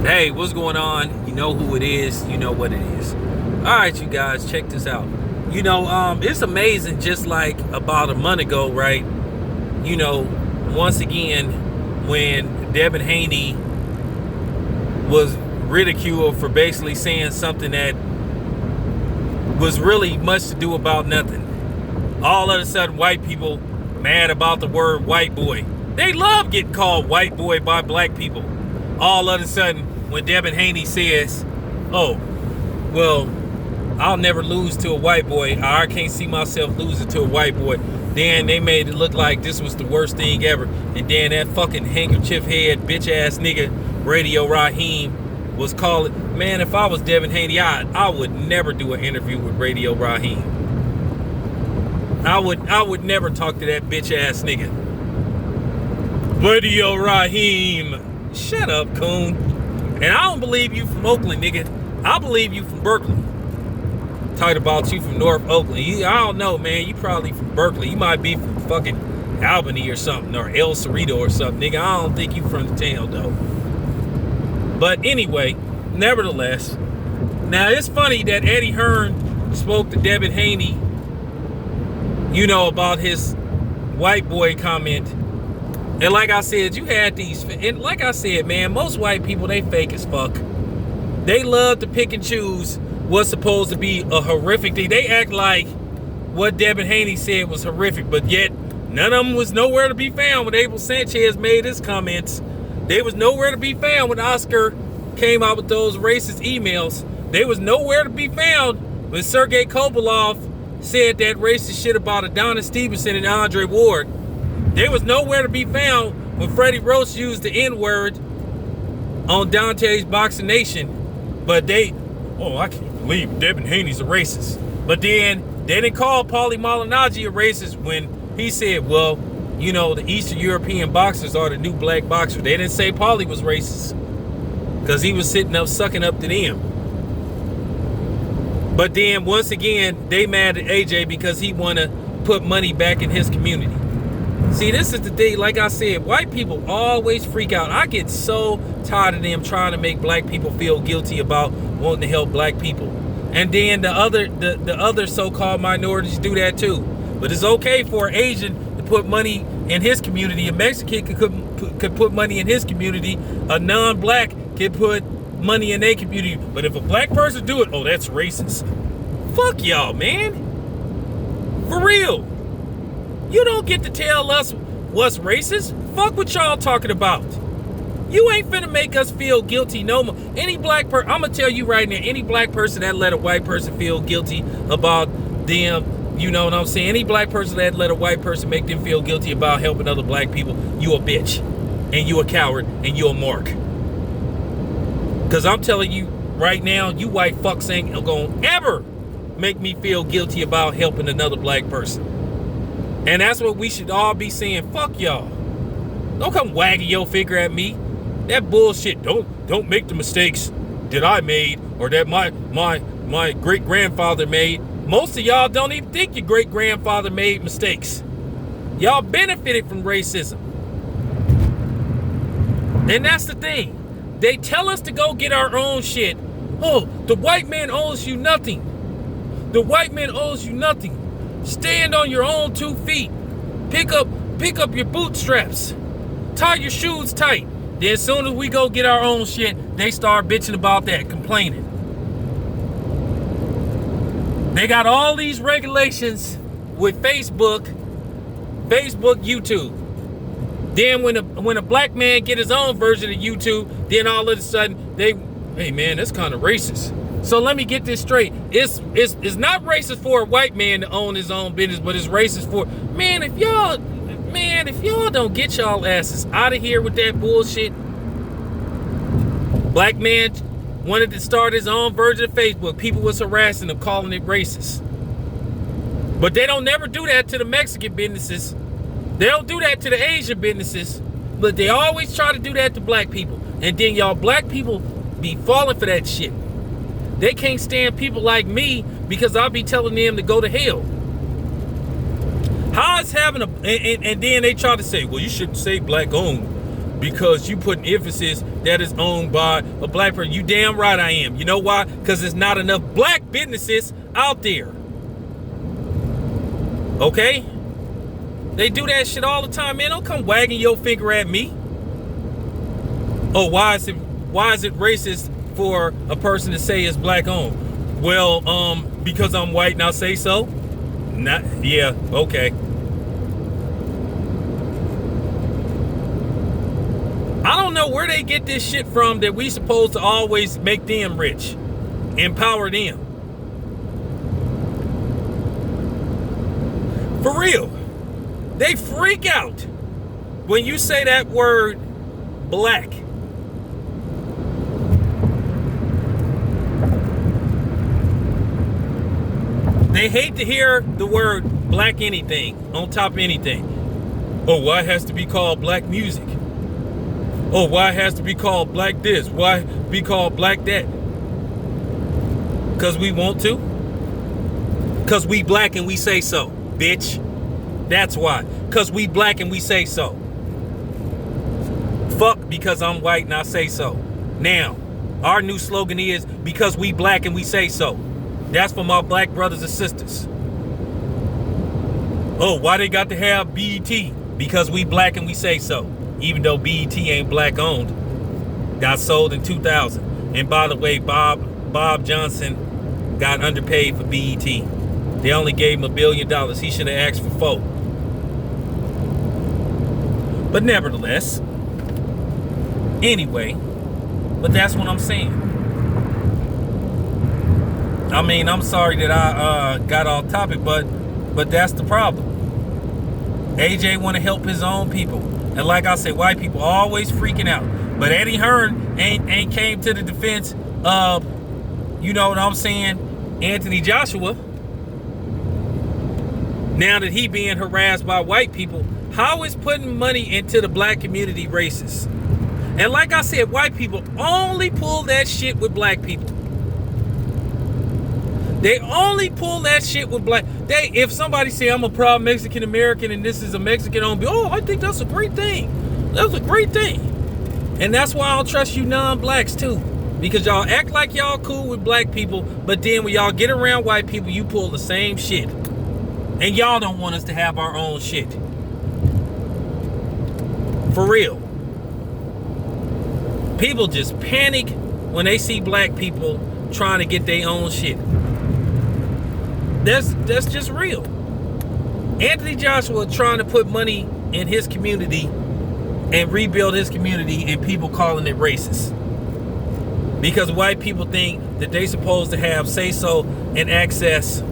Hey, what's going on? You know who it is. You know what it is. All right, you guys, check this out. It's amazing. Just like about a month ago, right? Once again, when Devin Haney was ridiculed for basically saying something that was really much to do about nothing. All of a sudden, white people mad about the word white boy. They love getting called white boy by black people. All of a sudden, when Devin Haney says, oh, well, I'll never lose to a white boy, or I can't see myself losing to a white boy, then they made it look like this was the worst thing ever. And then that fucking handkerchief head, bitch ass nigga, Radio Raheem, was calling. Man, if I was Devin Haney, I would never do an interview with Radio Raheem. I would never talk to that bitch ass nigga. Radio Raheem. Shut up, coon. And I don't believe you from Oakland, nigga. I believe you from Berkeley. Talking about you from North Oakland. I don't know, man. You probably from Berkeley. You might be from fucking Albany or something, or El Cerrito or something, nigga. I don't think you from the town, though. But anyway, nevertheless. Now, it's funny that Eddie Hearn spoke to Devin Haney, about his white boy comment. And like I said, you had these, and like I said, man, most white people, they fake as fuck. They love to pick and choose what's supposed to be a horrific thing. They act like what Devin Haney said was horrific, but yet none of them was nowhere to be found when Abel Sanchez made his comments. They was nowhere to be found when Oscar came out with those racist emails. They was nowhere to be found when Sergey Kovalov said that racist shit about Adonis Stevenson and Andre Ward. They was nowhere to be found when Freddie Roach used the N-word on Dante's Boxing Nation. But I can't believe Devin Haney's a racist. But then they didn't call Paulie Malignaggi a racist when he said, well, the Eastern European boxers are the new black boxers. They didn't say Paulie was racist because he was sitting up sucking up to them. But then once again, they mad at AJ because he want to put money back in his community. See, this is the thing. Like I said, white people always freak out. I get so tired of them trying to make black people feel guilty about wanting to help black people. And then the other so-called minorities do that too. But it's okay for an Asian to put money in his community. A Mexican could put money in his community. A non-black can put money in their community. But if a black person do it, oh, that's racist. Fuck y'all, man. For real. You don't get to tell us what's racist. Fuck what y'all talking about. You ain't finna make us feel guilty no more. Any black person, I'm gonna tell you right now, any black person that let a white person feel guilty about them, you know what I'm saying? Any black person that let a white person make them feel guilty about helping other black people, you a bitch. And you a coward, and you a mark. Cause I'm telling you right now, you white fucks ain't gonna ever make me feel guilty about helping another black person. And that's what we should all be saying. Fuck y'all. Don't come wagging your finger at me. That bullshit. Don't make the mistakes that I made or that my great grandfather made. Most of y'all don't even think your great grandfather made mistakes. Y'all benefited from racism. And that's the thing. They tell us to go get our own shit. Oh, the white man owes you nothing. The white man owes you nothing. Stand on your own 2 feet. Pick up your bootstraps. Tie your shoes tight. Then as soon as we go get our own shit, they start bitching about that, complaining. They got all these regulations with Facebook, YouTube. Then when a black man get his own version of YouTube, then all of a sudden hey man, that's kind of racist. So let me get this straight. It's not racist for a white man to own his own business, but it's racist for if y'all don't get y'all asses out of here with that bullshit. Black man wanted to start his own version of Facebook. People was harassing him, calling it racist. But they don't never do that to the Mexican businesses. They don't do that to the Asian businesses. But they always try to do that to black people. And then y'all black people be falling for that shit. They can't stand people like me because I'll be telling them to go to hell. How is having and then they try to say, well, you shouldn't say black owned because you put an emphasis that is owned by a black person. You damn right I am. You know why? Because there's not enough black businesses out there. Okay? They do that shit all the time, man. Don't come wagging your finger at me. Oh, why is it racist for a person to say it's black owned? Well, because I'm white and I say so? Yeah, okay. I don't know where they get this shit from that we supposed to always make them rich. Empower them. For real. They freak out when you say that word black. They hate to hear the word black anything on top of anything. Oh, why it has to be called black music? Oh, why it has to be called black this? Why be called black that? Because we want to? Because we black and we say so, bitch. That's why. Because we black and we say so. Fuck because I'm white and I say so. Now, our new slogan is because we black and we say so. That's for my black brothers and sisters. Oh, why they got to have BET? Because we black and we say so. Even though BET ain't black owned. Got sold in 2000. And by the way, Bob Johnson got underpaid for BET. They only gave him $1 billion. He should have asked for 4. But nevertheless, anyway, but that's what I'm saying. I mean, I'm sorry that I got off topic, but that's the problem. AJ want to help his own people, and like I said, white people always freaking out. But Eddie Hearn ain't came to the defense of, you know what I'm saying, Anthony Joshua. Now that he being harassed by white people, how is putting money into the black community racist? And like I said, white people only pull that shit with black people. They only pull that shit with black. If somebody say I'm a proud Mexican American and this is a Mexican owned, oh, I think that's a great thing. That's a great thing. And that's why I don't trust you non-blacks too. Because y'all act like y'all cool with black people, but then when y'all get around white people, you pull the same shit. And y'all don't want us to have our own shit. For real. People just panic when they see black people trying to get their own shit. That's just real. Anthony Joshua trying to put money in his community and rebuild his community, and people calling it racist. Because white people think that they supposed to have say-so and access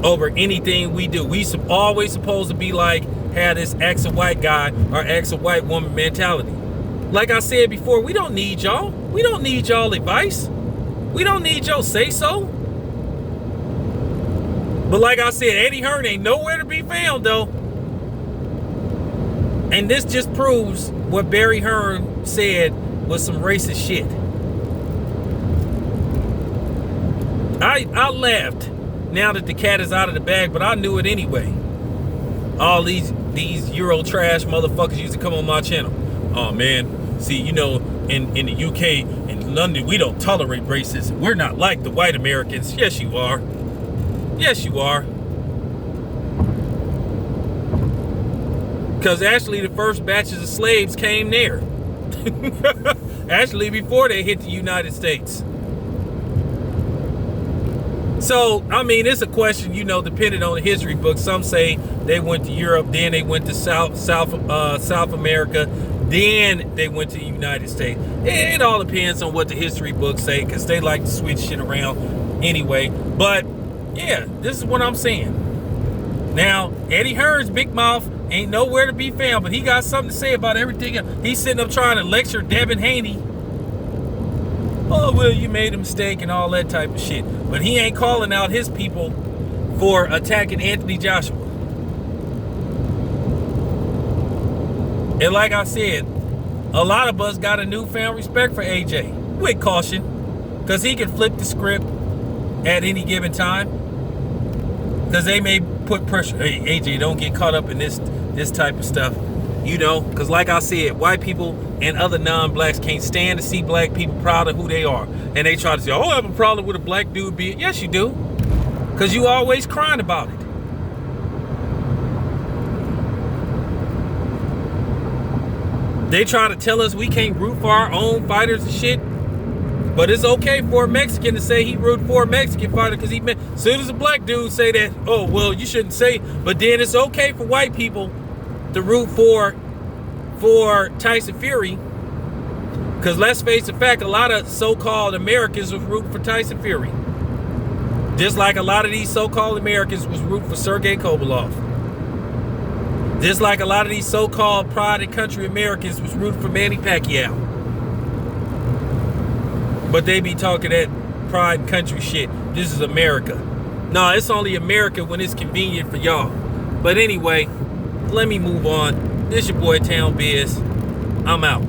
over anything we do. We always supposed to be like, have this ex a white guy or ex a white woman mentality. Like I said before, we don't need y'all. We don't need y'all advice. We don't need your say-so. But like I said, Eddie Hearn ain't nowhere to be found, though. And this just proves what Barry Hearn said was some racist shit. I laughed now that the cat is out of the bag, but I knew it anyway. All these Euro trash motherfuckers used to come on my channel. Oh, man. See, you know, in the UK, in London, we don't tolerate racism. We're not like the white Americans. Yes, you are. Yes, you are. Because actually the first batches of slaves came there. Actually before they hit the United States. So, I mean, it's a question, you know, depending on the history book. Some say they went to Europe, then they went to South America, then they went to the United States. It all depends on what the history books say, because they like to switch shit around anyway. But yeah, this is what I'm saying. Now, Eddie Hearn's big mouth ain't nowhere to be found, but he got something to say about everything else. He's sitting up trying to lecture Devin Haney. Oh, well, you made a mistake and all that type of shit. But he ain't calling out his people for attacking Anthony Joshua. And like I said, a lot of us got a newfound respect for AJ. With caution. Because he can flip the script at any given time. Because they may put pressure. Hey, AJ, don't get caught up in this type of stuff. You know, because like I said, white people and other non-blacks can't stand to see black people proud of who they are. And they try to say, oh, I have a problem with a black dude being... Yes, you do. Because you always crying about it. They try to tell us we can't root for our own fighters and shit. But it's okay for a Mexican to say he root for a Mexican fighter because he... As soon as a black dude say that, oh, well, you shouldn't say... But then it's okay for white people to root for Tyson Fury. Because let's face the fact, a lot of so-called Americans was rooting for Tyson Fury. Just like a lot of these so-called Americans was rooting for Sergey Kovalov. Just like a lot of these so-called pride and country Americans was rooting for Manny Pacquiao. But they be talking that pride and country shit. This is America. No, it's only America when it's convenient for y'all. But anyway, let me move on. This your boy Town Biz. I'm out.